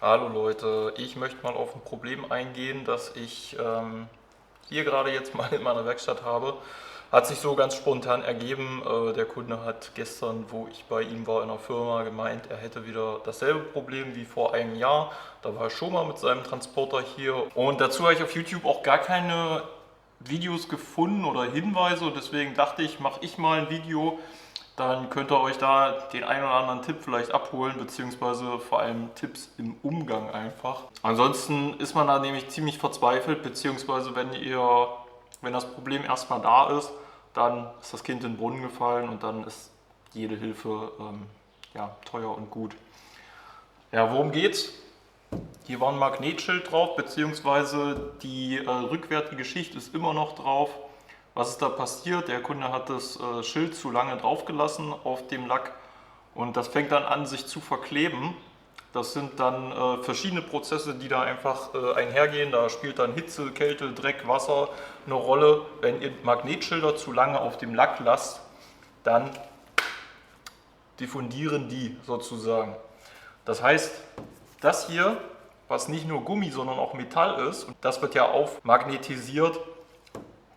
Hallo Leute, ich möchte mal auf ein Problem eingehen, das ich hier gerade jetzt mal in meiner Werkstatt habe. Hat sich so ganz spontan ergeben. Der Kunde hat gestern, wo ich bei ihm war in der Firma, gemeint, er hätte wieder dasselbe Problem wie vor einem Jahr. Da war er schon mal mit seinem Transporter hier. Und dazu habe ich auf YouTube auch gar keine Videos gefunden oder Hinweise. Und deswegen dachte ich, mache ich mal ein Video. Dann könnt ihr euch da den einen oder anderen Tipp vielleicht abholen, beziehungsweise vor allem Tipps im Umgang einfach. Ansonsten ist man da nämlich ziemlich verzweifelt, beziehungsweise wenn das Problem erstmal da ist, dann ist das Kind in den Brunnen gefallen und dann ist jede Hilfe ja, teuer und gut. Ja, worum geht's? Hier war ein Magnetschild drauf, beziehungsweise die rückwärtige Schicht ist immer noch drauf. Was ist da passiert? Der Kunde hat das Schild zu lange draufgelassen auf dem Lack und das fängt dann an, sich zu verkleben. Das sind dann verschiedene Prozesse, die da einfach einhergehen. Da spielt dann Hitze, Kälte, Dreck, Wasser eine Rolle. Wenn ihr Magnetschilder zu lange auf dem Lack lasst, dann diffundieren die sozusagen. Das heißt, das hier, was nicht nur Gummi, sondern auch Metall ist, und das wird ja aufmagnetisiert,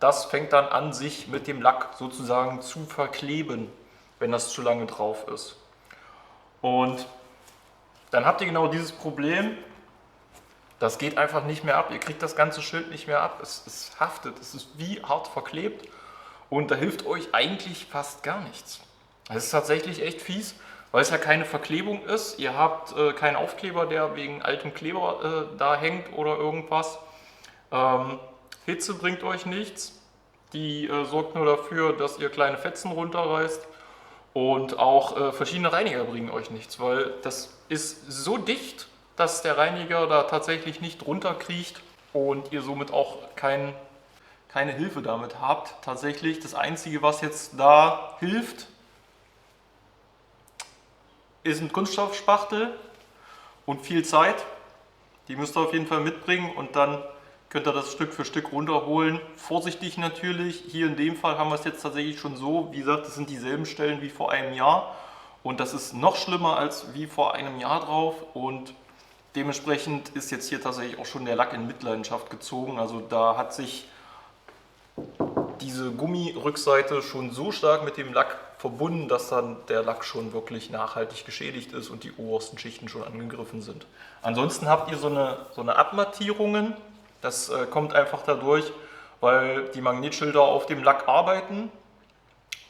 das fängt dann an, sich mit dem Lack sozusagen zu verkleben, wenn das zu lange drauf ist. Und dann habt ihr genau dieses Problem, das geht einfach nicht mehr ab. Ihr kriegt das ganze Schild nicht mehr ab. Es haftet, es ist wie hart verklebt und da hilft euch eigentlich fast gar nichts. Es ist tatsächlich echt fies, weil es ja keine Verklebung ist. Ihr habt keinen Aufkleber, der wegen altem Kleber da hängt oder irgendwas. Hitze bringt euch nichts. Die sorgt nur dafür, dass ihr kleine Fetzen runterreißt. Und auch verschiedene Reiniger bringen euch nichts, weil das ist so dicht, dass der Reiniger da tatsächlich nicht runterkriecht und ihr somit auch keine Hilfe damit habt. Tatsächlich das Einzige, was jetzt da hilft, ist ein Kunststoffspachtel und viel Zeit. Die müsst ihr auf jeden Fall mitbringen und dann könnt ihr das Stück für Stück runterholen. Vorsichtig natürlich, hier in dem Fall haben wir es jetzt tatsächlich schon so, wie gesagt, das sind dieselben Stellen wie vor einem Jahr und das ist noch schlimmer als wie vor einem Jahr drauf und dementsprechend ist jetzt hier tatsächlich auch schon der Lack in Mitleidenschaft gezogen. Also da hat sich diese Gummirückseite schon so stark mit dem Lack verbunden, dass dann der Lack schon wirklich nachhaltig geschädigt ist und die obersten Schichten schon angegriffen sind. Ansonsten habt ihr so eine Abmattierungen. Das kommt einfach dadurch, weil die Magnetschilder auf dem Lack arbeiten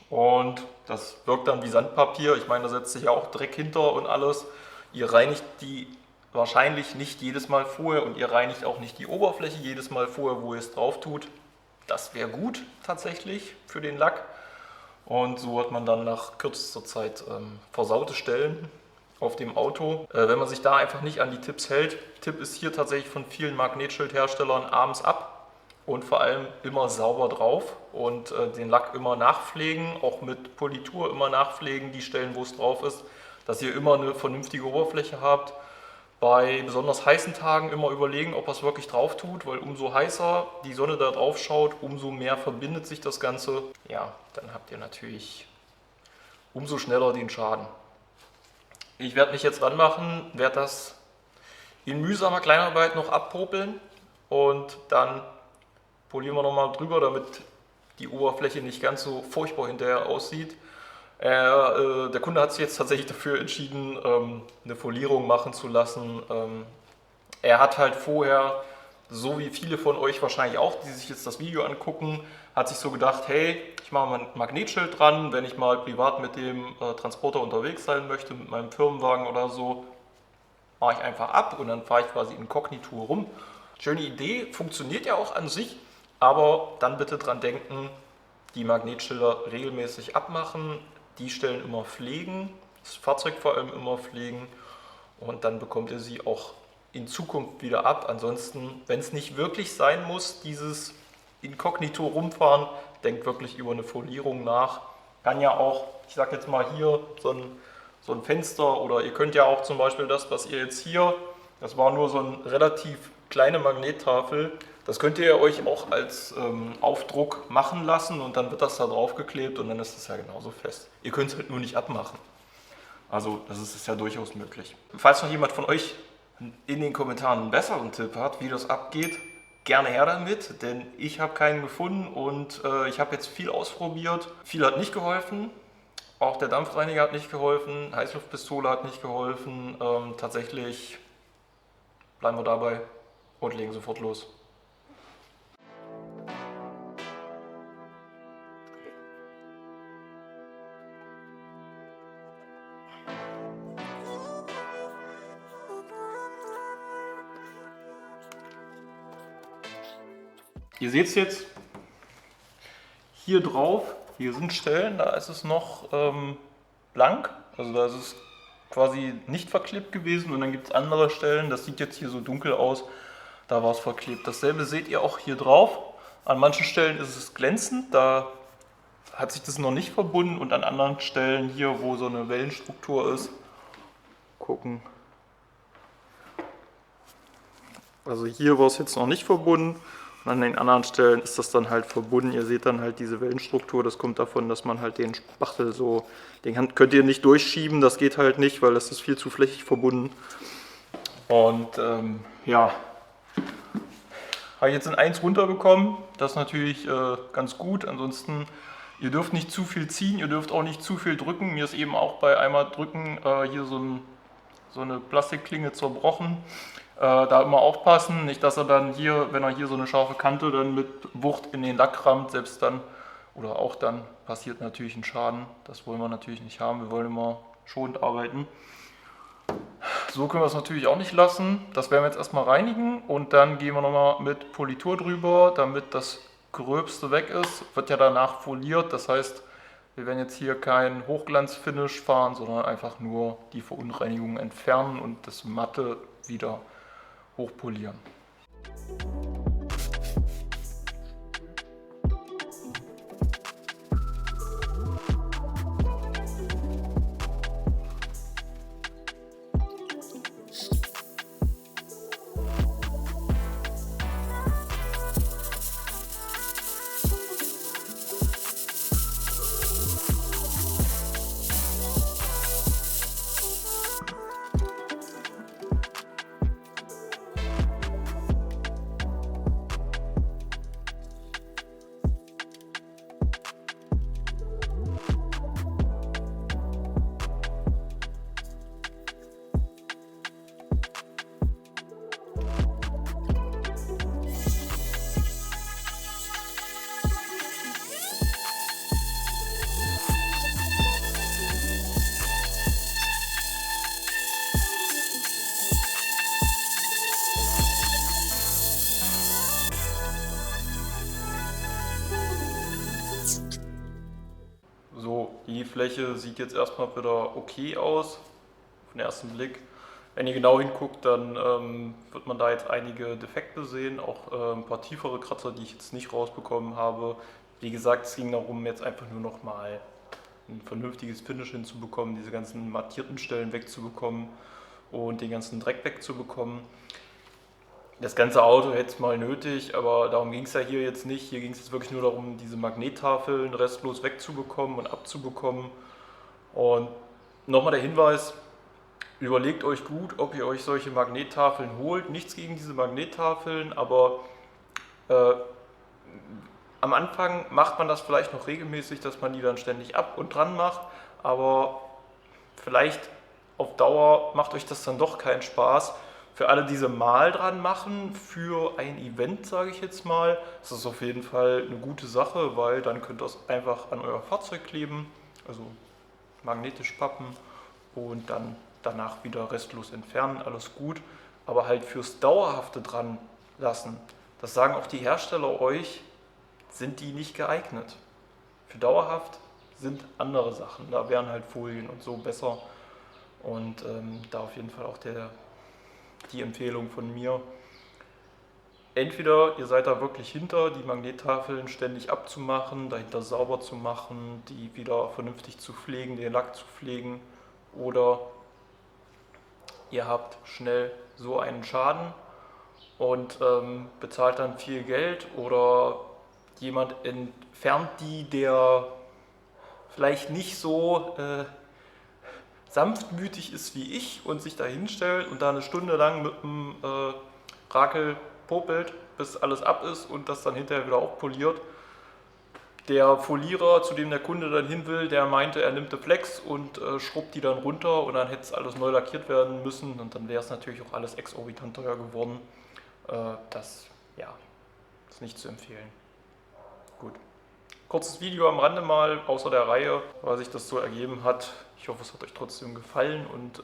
und das wirkt dann wie Sandpapier. Ich meine, da setzt sich ja auch Dreck hinter und alles. Ihr reinigt die wahrscheinlich nicht jedes Mal vorher und ihr reinigt auch nicht die Oberfläche jedes Mal vorher, wo ihr es drauf tut. Das wäre gut tatsächlich für den Lack. Und so hat man dann nach kürzester Zeit versaute Stellen auf dem Auto. Wenn man sich da einfach nicht an die Tipps hält, Tipp ist hier tatsächlich von vielen Magnetschildherstellern abends ab und vor allem immer sauber drauf und den Lack immer nachpflegen, auch mit Politur immer nachpflegen, die Stellen, wo es drauf ist, dass ihr immer eine vernünftige Oberfläche habt. Bei besonders heißen Tagen immer überlegen, ob er es wirklich drauf tut, weil umso heißer die Sonne da drauf schaut, umso mehr verbindet sich das Ganze. Ja, dann habt ihr natürlich umso schneller den Schaden. Ich werde mich jetzt ranmachen, werde das in mühsamer Kleinarbeit noch abpopeln und dann polieren wir nochmal drüber, damit die Oberfläche nicht ganz so furchtbar hinterher aussieht. Der Kunde hat sich jetzt tatsächlich dafür entschieden, eine Folierung machen zu lassen. Er hat halt vorher, so wie viele von euch wahrscheinlich auch, die sich jetzt das Video angucken, hat sich so gedacht, hey, ich mache mal ein Magnetschild dran, wenn ich mal privat mit dem Transporter unterwegs sein möchte, mit meinem Firmenwagen oder so, mache ich einfach ab und dann fahre ich quasi inkognito rum. Schöne Idee, funktioniert ja auch an sich, aber dann bitte dran denken, die Magnetschilder regelmäßig abmachen, die Stellen immer pflegen, das Fahrzeug vor allem immer pflegen und dann bekommt ihr sie auch in Zukunft wieder ab. Ansonsten, wenn es nicht wirklich sein muss, dieses inkognito rumfahren, denkt wirklich über eine Folierung nach. Kann ja auch, ich sag jetzt mal hier, so ein Fenster oder ihr könnt ja auch zum Beispiel das, was ihr jetzt hier, das war nur so eine relativ kleine Magnettafel, das könnt ihr euch auch als Aufdruck machen lassen und dann wird das da drauf geklebt und dann ist das ja genauso fest. Ihr könnt es halt nur nicht abmachen. Also das ist ja durchaus möglich. Falls noch jemand von euch in den Kommentaren einen besseren Tipp hat, wie das abgeht, gerne her damit, denn ich habe keinen gefunden und ich habe jetzt viel ausprobiert. Viel hat nicht geholfen, auch der Dampfreiniger hat nicht geholfen, Heißluftpistole hat nicht geholfen. Tatsächlich bleiben wir dabei und legen sofort los. Ihr seht es jetzt hier drauf, hier sind Stellen, da ist es noch blank, also da ist es quasi nicht verklebt gewesen und dann gibt es andere Stellen, das sieht jetzt hier so dunkel aus, da war es verklebt. Dasselbe seht ihr auch hier drauf, an manchen Stellen ist es glänzend, da hat sich das noch nicht verbunden und an anderen Stellen hier, wo so eine Wellenstruktur ist, gucken. Also hier war es jetzt noch nicht verbunden. Und an den anderen Stellen ist das dann halt verbunden. Ihr seht dann halt diese Wellenstruktur. Das kommt davon, dass man halt den Spachtel so, den könnt ihr nicht durchschieben. Das geht halt nicht, weil das ist viel zu flächig verbunden. Und ja, habe ich jetzt in 1 runterbekommen. Das ist natürlich ganz gut. Ansonsten, ihr dürft nicht zu viel ziehen, ihr dürft auch nicht zu viel drücken. Mir ist eben auch bei einmal drücken hier so eine Plastikklinge zerbrochen. Da immer aufpassen, nicht dass er dann hier, wenn er hier so eine scharfe Kante dann mit Wucht in den Lack rammt, selbst dann oder auch dann passiert natürlich ein Schaden. Das wollen wir natürlich nicht haben, wir wollen immer schonend arbeiten. So können wir es natürlich auch nicht lassen. Das werden wir jetzt erstmal reinigen und dann gehen wir nochmal mit Politur drüber, damit das Gröbste weg ist. Wird ja danach foliert, das heißt, wir werden jetzt hier kein Hochglanzfinish fahren, sondern einfach nur die Verunreinigungen entfernen und das Matte wieder hochpolieren. Die Fläche sieht jetzt erstmal wieder okay aus, auf den ersten Blick. Wenn ihr genau hinguckt, dann wird man da jetzt einige Defekte sehen, auch ein paar tiefere Kratzer, die ich jetzt nicht rausbekommen habe. Wie gesagt, es ging darum, jetzt einfach nur noch mal ein vernünftiges Finish hinzubekommen, diese ganzen mattierten Stellen wegzubekommen und den ganzen Dreck wegzubekommen. Das ganze Auto hätte es mal nötig, aber darum ging es ja hier jetzt nicht. Hier ging es jetzt wirklich nur darum, diese Magnettafeln restlos wegzubekommen und abzubekommen. Und nochmal der Hinweis, überlegt euch gut, ob ihr euch solche Magnettafeln holt. Nichts gegen diese Magnettafeln, aber am Anfang macht man das vielleicht noch regelmäßig, dass man die dann ständig ab und dran macht, aber vielleicht auf Dauer macht euch das dann doch keinen Spaß. Für alle, die diese mal dran machen, für ein Event, sage ich jetzt mal, ist das auf jeden Fall eine gute Sache, weil dann könnt ihr es einfach an euer Fahrzeug kleben, also magnetisch pappen und dann danach wieder restlos entfernen, alles gut. Aber halt fürs dauerhafte dran lassen, das sagen auch die Hersteller euch, sind die nicht geeignet. Für dauerhaft sind andere Sachen, da wären halt Folien und so besser und da auf jeden Fall auch die Empfehlung von mir. Entweder ihr seid da wirklich hinter, die Magnettafeln ständig abzumachen, dahinter sauber zu machen, die wieder vernünftig zu pflegen, den Lack zu pflegen, oder ihr habt schnell so einen Schaden und bezahlt dann viel Geld, oder jemand entfernt die, der vielleicht nicht so sanftmütig ist wie ich und sich da hinstellt und da eine Stunde lang mit dem Rakel popelt, bis alles ab ist und das dann hinterher wieder aufpoliert. Der Folierer, zu dem der Kunde dann hin will, der meinte, er nimmt eine Flex und schrubbt die dann runter und dann hätte es alles neu lackiert werden müssen und dann wäre es natürlich auch alles exorbitant teuer geworden. Das ja, ist nicht zu empfehlen. Gut. Kurzes Video am Rande mal, außer der Reihe, weil sich das so ergeben hat. Ich hoffe, es hat euch trotzdem gefallen und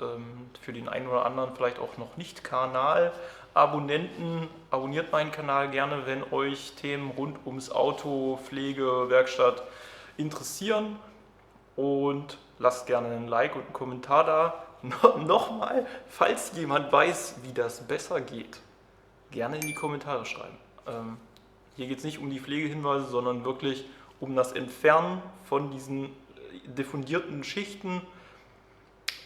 für den einen oder anderen vielleicht auch noch nicht Kanalabonnenten, abonniert meinen Kanal gerne, wenn euch Themen rund ums Auto, Pflege, Werkstatt interessieren und lasst gerne einen Like und einen Kommentar da. Nochmal, falls jemand weiß, wie das besser geht, gerne in die Kommentare schreiben. Hier geht es nicht um die Pflegehinweise, sondern wirklich um das Entfernen von diesen diffundierten Schichten.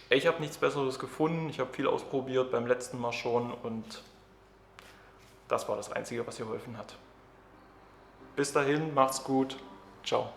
Ich habe nichts Besseres gefunden, ich habe viel ausprobiert beim letzten Mal schon und das war das Einzige, was hier geholfen hat. Bis dahin, macht's gut, ciao.